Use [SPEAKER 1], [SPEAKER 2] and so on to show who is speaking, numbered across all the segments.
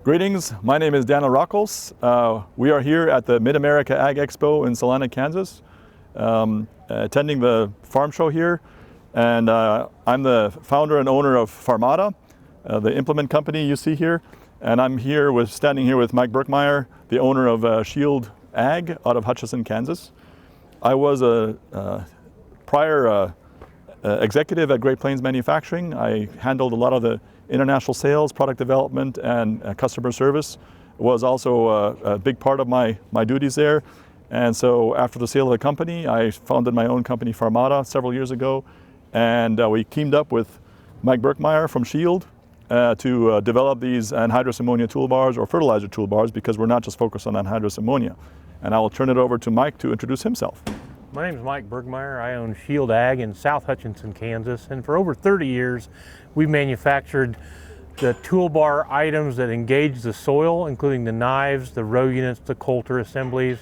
[SPEAKER 1] Greetings, my name is Daniel Rockels. We are here at the Mid-America Ag Expo in Salina, Kansas, attending the farm show here. And I'm the founder and owner of Farmata, the implement company you see here. And I'm here standing here with Mike Berkmeyer, the owner of Shield Ag out of Hutchinson, Kansas. I was a prior executive at Great Plains Manufacturing. I handled a lot of the international sales, product development, and customer service. Was also a big part of my duties there. And so after the sale of the company, I founded my own company, Farmata, several years ago. And we teamed up with Mike Berkmeyer from Shield to develop these anhydrous ammonia toolbars or fertilizer toolbars, because we're not just focused on anhydrous ammonia. And I will turn it over to Mike to introduce himself.
[SPEAKER 2] My name is Mike Berkmeyer. I own Shield Ag in South Hutchinson, Kansas, and for over 30 years we've manufactured the toolbar items that engage the soil, including the knives, the row units, the coulter assemblies,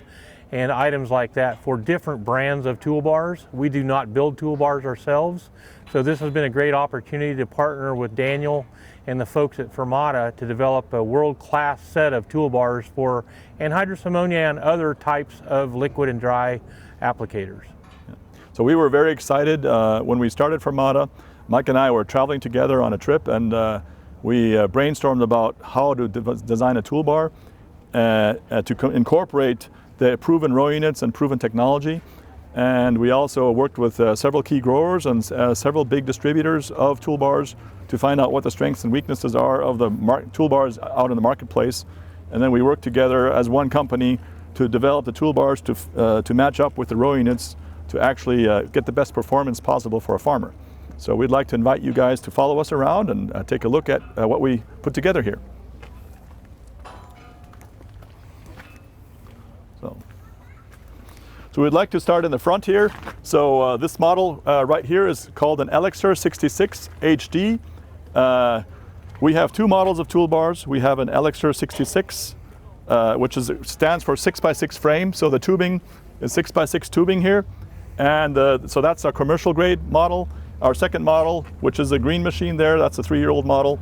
[SPEAKER 2] and items like that for different brands of toolbars. We do not build toolbars ourselves, so this has been a great opportunity to partner with Daniel and the folks at Farmata to develop a world-class set of toolbars for anhydrous ammonia and other types of liquid and dry applicators.
[SPEAKER 1] So we were very excited when we started Farmata. Mike and I were traveling together on a trip, and we brainstormed about how to design a toolbar to incorporate the proven row units and proven technology. And we also worked with several key growers and several big distributors of toolbars to find out what the strengths and weaknesses are of the toolbars out in the marketplace. And then we worked together as one company to develop the toolbars to match up with the row units to actually get the best performance possible for a farmer. So we'd like to invite you guys to follow us around and take a look at what we put together here. So we'd like to start in the front here. So this model right here is called an Elxir66 HD. We have two models of toolbars. We have an Elxir66 which stands for 6x6 frame. So the tubing is 6x6 tubing here. And so that's our commercial grade model. Our second model, which is a green machine there, that's a 3-year-old model,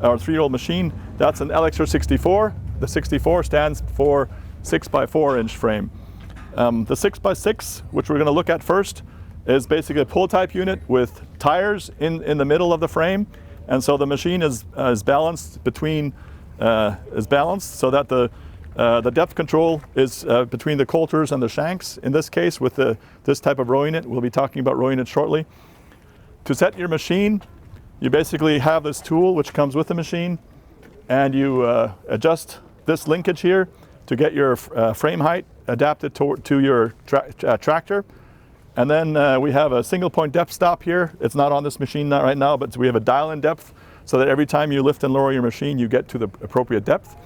[SPEAKER 1] or 3-year-old machine. That's an Elxir64. The 64 stands for 6x4 inch frame. The 6x6, which we're going to look at first, is basically a pull type unit with tires in the middle of the frame. And so the machine is balanced between so that the depth control is between the coulters and the shanks. In this case, with this type of row unit, we'll be talking about row units shortly. To set your machine, you basically have this tool which comes with the machine, and you adjust this linkage here to get your frame height adapted to your tractor. And then we have a single point depth stop here. It's not on this machine right now, but we have a dial-in depth so that every time you lift and lower your machine, you get to the appropriate depth.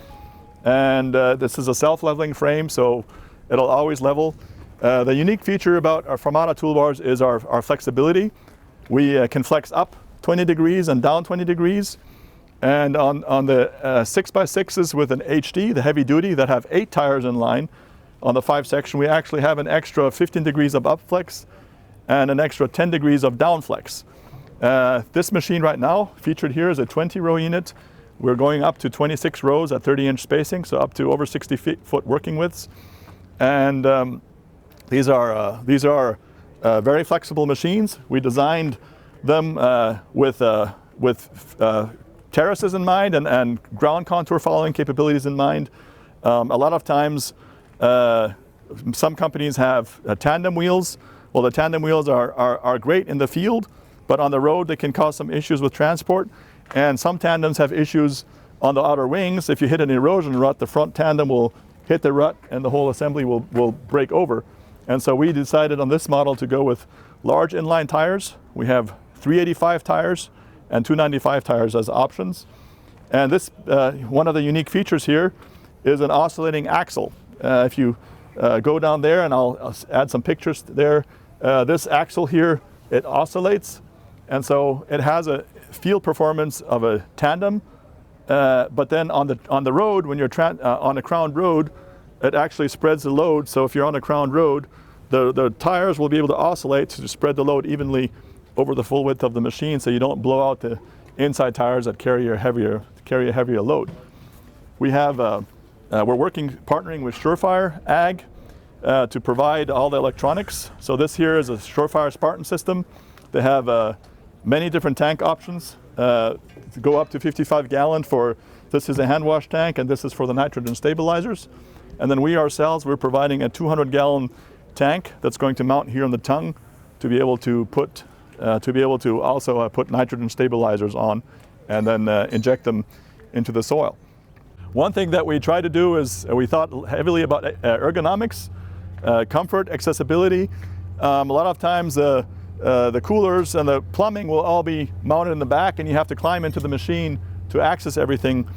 [SPEAKER 1] And this is a self-leveling frame, so it'll always level. The unique feature about our Farmata toolbars is our flexibility. We can flex up 20 degrees and down 20 degrees. And on the 6x6s with an HD, the heavy duty, that have 8 tires in line, on the 5 section, we actually have an extra 15 degrees of up flex and an extra 10 degrees of down flex. This machine right now, featured here, is a 20 row unit. We're going up to 26 rows at 30-inch spacing, so up to over 60 foot working widths. And these are very flexible machines. We designed them with terraces in mind and ground contour following capabilities in mind. A lot of times, some companies have tandem wheels. Well, the tandem wheels are great in the field, but on the road they can cause some issues with transport. And some tandems have issues on the outer wings. If you hit an erosion rut, the front tandem will hit the rut and the whole assembly will break over. And so we decided on this model to go with large inline tires. We have 385 tires and 295 tires as options. And this, one of the unique features here is an oscillating axle. If you go down there, and I'll add some pictures there, this axle here, it oscillates. And so it has a field performance of a tandem, but then on the road, when you're on a crowned road, it actually spreads the load. So if you're on a crowned road, the tires will be able to oscillate to spread the load evenly over the full width of the machine, so you don't blow out the inside tires that carry a heavier load. we have, we're partnering with Surefire Ag to provide all the electronics. So this here is a Surefire Spartan system. They have many different tank options to go up to 55 gallon for, this is a hand wash tank and this is for the nitrogen stabilizers. And then we ourselves, we're providing a 200 gallon tank that's going to mount here on the tongue to be able to also put nitrogen stabilizers on and then inject them into the soil. One thing that we tried to do is we thought heavily about ergonomics, comfort, accessibility. A lot of times the coolers and the plumbing will all be mounted in the back and you have to climb into the machine to access everything.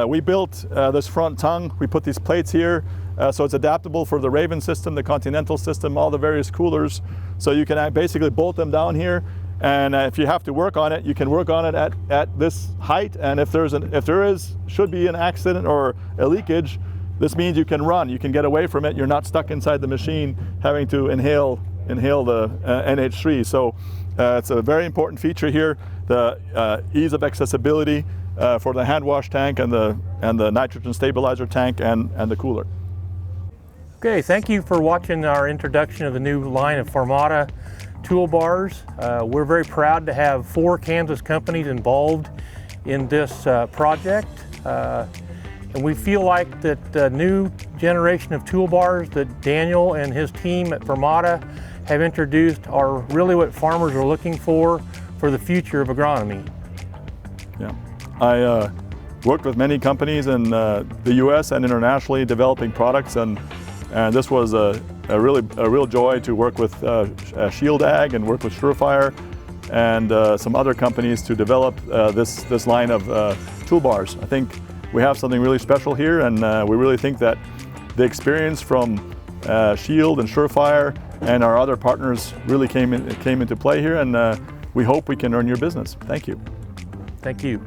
[SPEAKER 1] We built this front tongue. We put these plates here so it's adaptable for the Raven system, the Continental system, all the various coolers. So you can basically bolt them down here, and if you have to work on it, you can work on it at this height. And if there should be an accident or a leakage, this means you can run. You can get away from it. You're not stuck inside the machine having to inhale the NH3. So it's a very important feature here, the ease of accessibility for the hand wash tank and the nitrogen stabilizer tank and the cooler.
[SPEAKER 2] Okay, thank you for watching our introduction of the new line of Farmata toolbars. We're very proud to have 4 Kansas companies involved in this project. And we feel like that the new generation of toolbars that Daniel and his team at Farmata have introduced are really what farmers are looking for the future of agronomy.
[SPEAKER 1] Yeah, I worked with many companies in the U.S. and internationally developing products, and this was a real joy to work with Shield Ag and work with Surefire and some other companies to develop this line of toolbars. I think we have something really special here, and we really think that the experience from Shield and Surefire and our other partners really came into play here, and we hope we can earn your business. Thank you.
[SPEAKER 2] Thank you.